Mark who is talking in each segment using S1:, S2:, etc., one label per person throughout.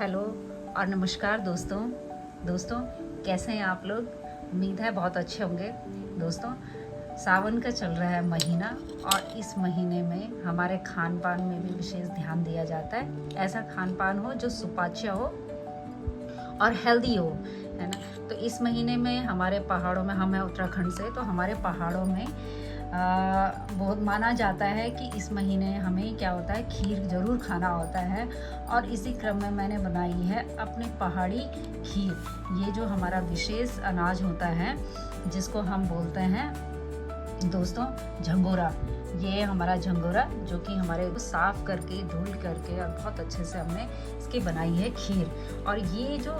S1: Hello और नमस्कार दोस्तों कैसे हैं आप लोग। उम्मीद है बहुत अच्छे होंगे। दोस्तों, सावन का चल रहा है महीना और इस महीने में हमारे खान पान में भी विशेष ध्यान दिया जाता है। ऐसा खान पान हो जो सुपाच्य हो और हेल्दी हो, है ना। तो इस महीने में हमारे पहाड़ों में, हम हैं उत्तराखंड से, तो हमारे पहाड़ों में बहुत माना जाता है कि इस महीने हमें क्या होता है, खीर ज़रूर खाना होता है। और इसी क्रम में मैंने बनाई है अपनी पहाड़ी खीर। ये जो हमारा विशेष अनाज होता है जिसको हम बोलते हैं दोस्तों झंगोरा। ये हमारा झंगोरा जो कि हमारे साफ करके धुल करके और बहुत अच्छे से हमने इसकी बनाई है खीर। और ये जो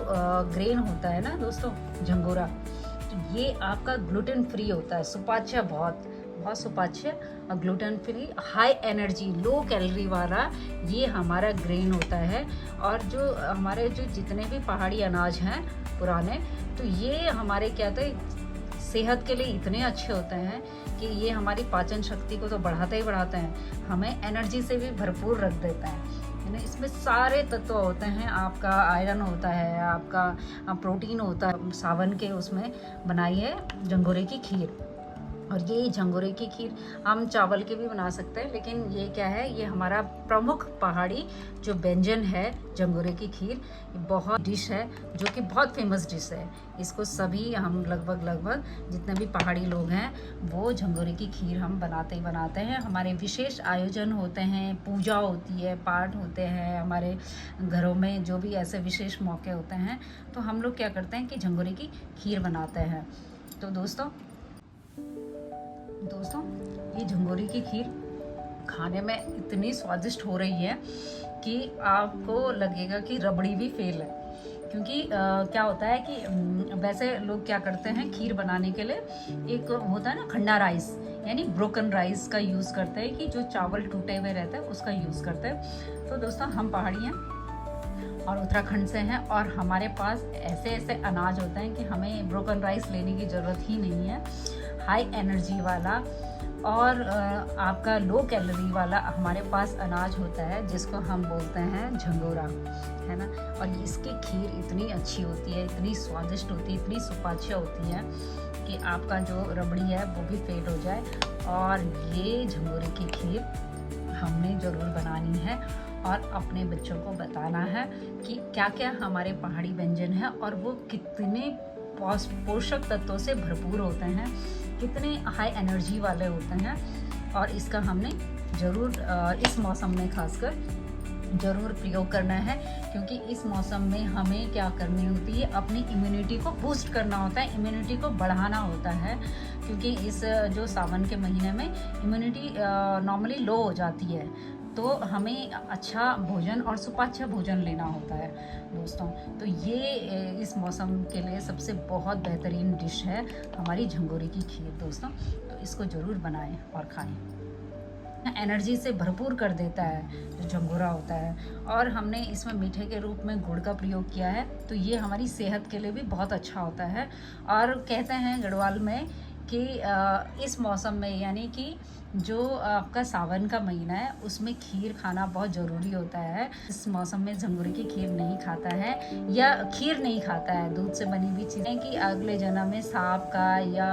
S1: ग्रेन होता है ना दोस्तों, झंगोरा, तो ये आपका ग्लूटेन फ्री होता है, सुपाच्य, बहुत सुपाच्य और gluten free, high energy, low calorie वाला ये हमारा ग्रेन होता है। और जो हमारे जो जितने भी पहाड़ी अनाज हैं पुराने, तो ये हमारे क्या थे, सेहत के लिए इतने अच्छे होते हैं कि ये हमारी पाचन शक्ति को तो बढ़ाते ही बढ़ाते हैं, हमें एनर्जी से भी भरपूर रख देते हैं। इसमें सारे तत्व होते हैं, आपका आयरन होता है, आपका प्रोटीन होता है। सावन के उसमें बनाई है झंगोरे की खीर। और ये झंगोरे की खीर हम चावल के भी बना सकते हैं, लेकिन ये क्या है, ये हमारा प्रमुख पहाड़ी जो व्यंजन है झंगोरे की खीर। बहुत डिश है जो कि बहुत फेमस डिश है। इसको सभी हम लगभग जितने भी पहाड़ी लोग हैं वो झंगोरे की खीर हम बनाते ही बनाते हैं। हमारे विशेष आयोजन होते हैं, पूजा होती है, पाठ होते हैं, हमारे घरों में जो भी ऐसे विशेष मौके होते हैं तो हम लोग क्या करते हैं कि झंगोरे की खीर बनाते हैं। तो दोस्तों ये झंगोरे की खीर खाने में इतनी स्वादिष्ट हो रही है कि आपको लगेगा कि रबड़ी भी फेल है। क्योंकि क्या होता है कि वैसे लोग क्या करते हैं खीर बनाने के लिए, एक होता है ना खंडा राइस, यानी ब्रोकन राइस का यूज़ करते हैं, कि जो चावल टूटे हुए रहते हैं उसका यूज़ करते हैं। तो दोस्तों हम पहाड़ी हैं और उत्तराखंड से हैं और हमारे पास ऐसे अनाज होते हैं कि हमें ब्रोकन राइस लेने की ज़रूरत ही नहीं है। हाई एनर्जी वाला और आपका लो कैलोरी वाला हमारे पास अनाज होता है जिसको हम बोलते हैं झंगोरा, है ना। और इसकी खीर इतनी अच्छी होती है, इतनी स्वादिष्ट होती है, इतनी सुपाच्य होती है कि आपका जो रबड़ी है वो भी फेल हो जाए। और ये झंगोरे की खीर हमने ज़रूर बनानी है और अपने बच्चों को बताना है कि क्या क्या हमारे पहाड़ी व्यंजन हैं और वो कितने पोषक तत्वों से भरपूर होते हैं, कितने हाई एनर्जी वाले होते हैं। और इसका हमने ज़रूर इस मौसम में खासकर ज़रूर प्रयोग करना है, क्योंकि इस मौसम में हमें क्या करनी होती है, अपनी इम्यूनिटी को बूस्ट करना होता है, इम्यूनिटी को बढ़ाना होता है। क्योंकि इस जो सावन के महीने में इम्यूनिटी नॉर्मली लो हो जाती है, तो हमें अच्छा भोजन और सुपाच्य भोजन लेना होता है दोस्तों। तो ये इस मौसम के लिए सबसे बहुत बेहतरीन डिश है हमारी झंगोरे की खीर दोस्तों। तो इसको ज़रूर बनाएं और खाएं। एनर्जी से भरपूर कर देता है जो झंगोरा होता है। और हमने इसमें मीठे के रूप में गुड़ का प्रयोग किया है, तो ये हमारी सेहत के लिए भी बहुत अच्छा होता है। और कहते हैं गढ़वाल में कि इस मौसम में, यानी कि जो आपका सावन का महीना है उसमें खीर खाना बहुत ज़रूरी होता है। इस मौसम में झंगोरे की खीर नहीं खाता है या खीर नहीं खाता है, दूध से बनी हुई चीज़ें, कि अगले जन्म में सांप का या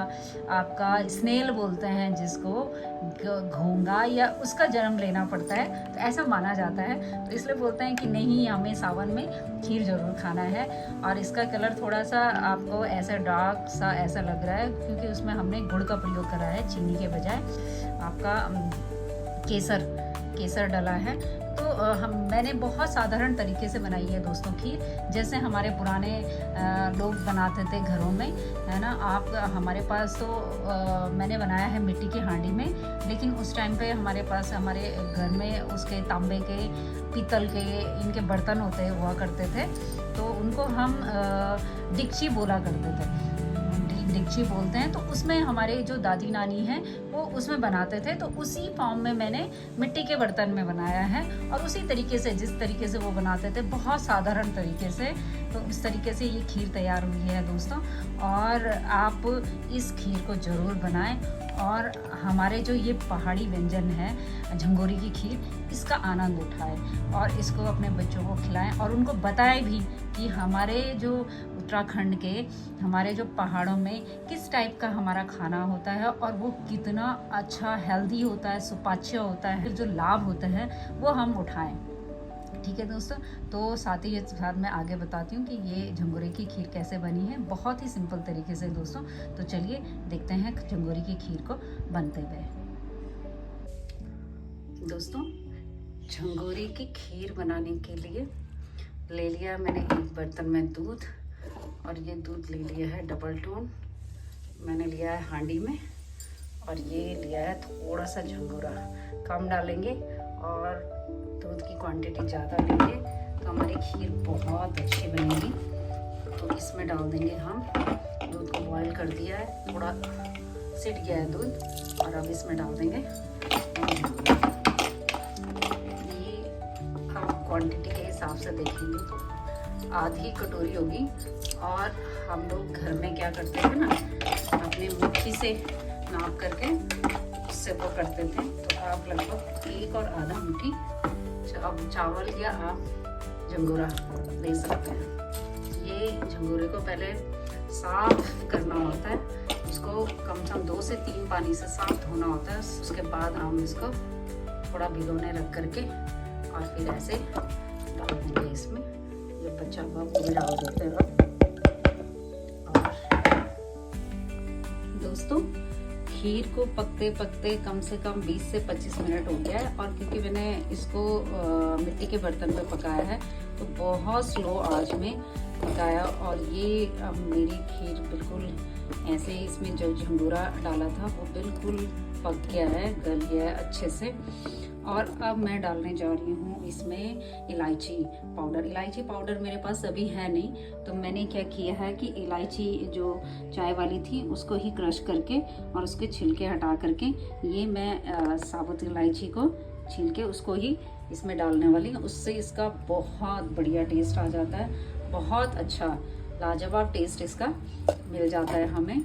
S1: आपका स्नेल बोलते हैं जिसको, घोंगा, या उसका जन्म लेना पड़ता है, तो ऐसा माना जाता है। तो इसलिए बोलते हैं कि नहीं, हमें सावन में खीर ज़रूर खाना है। और इसका कलर थोड़ा सा आपको ऐसा डार्क सा ऐसा लग रहा है क्योंकि उसमें हमने गुड़ का प्रयोग करा है, चीनी के बजाय आपका केसर डला है। तो मैंने बहुत साधारण तरीके से बनाई है दोस्तों खीर, जैसे हमारे पुराने लोग बनाते थे घरों में, है ना। हमारे पास तो मैंने बनाया है मिट्टी की हांडी में, लेकिन उस टाइम पे हमारे पास हमारे घर में उसके तांबे के, पीतल के, इनके बर्तन हुआ करते थे, तो उनको हम डिक्ची बोला करते थे, डिक्ची बोलते हैं। तो उसमें हमारे जो दादी नानी हैं वो उसमें बनाते थे, तो उसी फॉर्म में मैंने मिट्टी के बर्तन में बनाया है। और उसी तरीके से, जिस तरीके से वो बनाते थे, बहुत साधारण तरीके से, तो इस तरीके से ये खीर तैयार हुई है दोस्तों। और आप इस खीर को ज़रूर बनाएं और हमारे जो ये पहाड़ी व्यंजन है झंगोरी की खीर, इसका आनंद उठाएं और इसको अपने बच्चों को खिलाएं और उनको बताएं भी कि हमारे जो उत्तराखंड के हमारे जो पहाड़ों में किस टाइप का हमारा खाना होता है और वो कितना अच्छा हेल्दी होता है, सुपाच्य होता है, जो लाभ होते हैं वो हम उठाएं। ठीक है दोस्तों, तो साथ ही साथ मैं आगे बताती हूँ कि ये झंगोरे की खीर कैसे बनी है, बहुत ही सिंपल तरीके से दोस्तों। तो चलिए देखते हैं झंगोरे की खीर को बनते हुए। दोस्तों, झंगोरे की खीर बनाने के लिए ले लिया मैंने एक बर्तन में दूध, और ये दूध ले लिया है डबल टोन, मैंने लिया है हांडी में, और ये लिया है थोड़ा सा झंगोरा, कम डालेंगे और दूध की क्वांटिटी ज़्यादा लेंगे तो हमारी खीर बहुत अच्छी बनेगी। तो इसमें डाल देंगे हम, दूध को बॉईल कर दिया है, थोड़ा सिट गया है दूध, और अब इसमें डाल देंगे ये, आप क्वांटिटी के हिसाब से देखेंगे तो आधी कटोरी होगी। और हम लोग घर में क्या करते थे ना, अपने मुट्ठी से नाप करके उससे वो करते थे, तो आप लगभग 1 और आधा मुट्ठी अब चावल या आप झंगोरा ले सकते हैं। ये झंगोरे को पहले साफ करना होता है, उसको कम से कम 2 से 3 पानी से साफ धोना होता है। उसके बाद हम इसको थोड़ा भिगोने रख करके और फिर ऐसे डाल देंगे इसमें, जो बचा हुआ वो भी डाल देते हैं। और दोस्तों, खीर को पकते पकते कम से कम 20 से 25 मिनट हो गया है, और क्योंकि मैंने इसको मिट्टी के बर्तन में पकाया है तो बहुत स्लो आंच में पकाया, और ये मेरी खीर बिल्कुल ऐसे, इसमें जो झंगोरा डाला था वो बिल्कुल पक गया है, गल गया है अच्छे से। और अब मैं डालने जा रही हूँ इसमें इलायची पाउडर। इलायची पाउडर मेरे पास अभी है नहीं, तो मैंने क्या किया है कि इलायची जो चाय वाली थी उसको ही क्रश करके और उसके छिलके हटा करके, ये मैं साबुत इलायची को छील के उसको ही इसमें डालने वाली हूँ। उससे इसका बहुत बढ़िया टेस्ट आ जाता है, बहुत अच्छा लाजवाब टेस्ट इसका मिल जाता है हमें।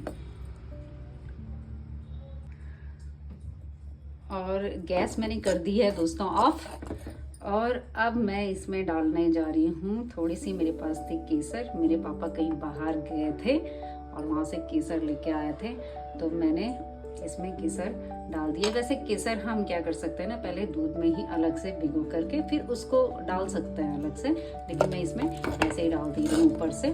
S1: और गैस मैंने कर दी है दोस्तों ऑफ, और अब मैं इसमें डालने जा रही हूँ थोड़ी सी, मेरे पास थी केसर, मेरे पापा कहीं बाहर गए थे और वहाँ से केसर लेके आए थे, तो मैंने इसमें केसर डाल दिया। वैसे केसर हम क्या कर सकते हैं ना, पहले दूध में ही अलग से भिगो करके फिर उसको डाल सकते हैं अलग से, लेकिन मैं इसमें ऐसे ही डाल दी हूँ ऊपर से,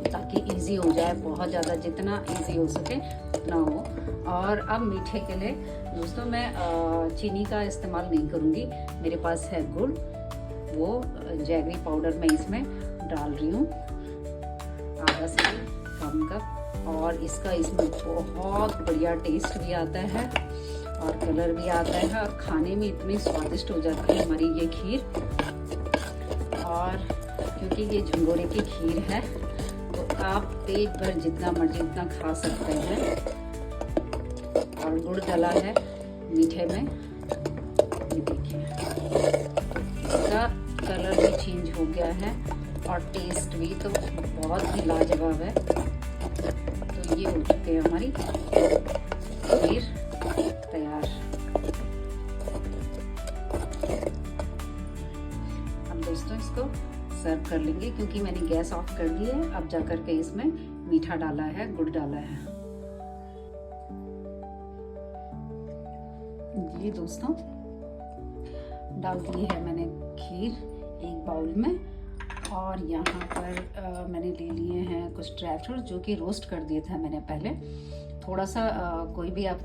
S1: ताकि इजी हो जाए, बहुत ज़्यादा जितना इजी हो सके उतना हो। और अब मीठे के लिए दोस्तों मैं चीनी का इस्तेमाल नहीं करूँगी, मेरे पास है गुड़, वो जैगरी पाउडर मैं इसमें डाल रही हूँ, आधा से कम कप, और इसका इसमें बहुत बढ़िया टेस्ट भी आता है और कलर भी आता है, और खाने में इतनी स्वादिष्ट हो जाती है हमारी ये खीर। और क्योंकि ये झंगोरे की खीर है तो आप पेट भर जितना मर्जी उतना खा सकते हैं। और गुड़ डाला है मीठे में, ये देखिए इसका कलर भी चेंज हो गया है और टेस्ट भी तो बहुत ही लाजवाब है। तो ये हो चुके हैं हमारी खीर तैयार। अब दोस्तों इसको सर्व कर लेंगे, क्योंकि मैंने गैस ऑफ कर दी है। अब जा करके इसमें मीठा डाला है, गुड़ डाला है। ये दोस्तों डाल दी है मैंने खीर एक बाउल में, और यहाँ पर मैंने ले लिए हैं कुछ ड्राई फ्रूट जो कि रोस्ट कर दिए थे मैंने पहले। थोड़ा सा कोई भी आप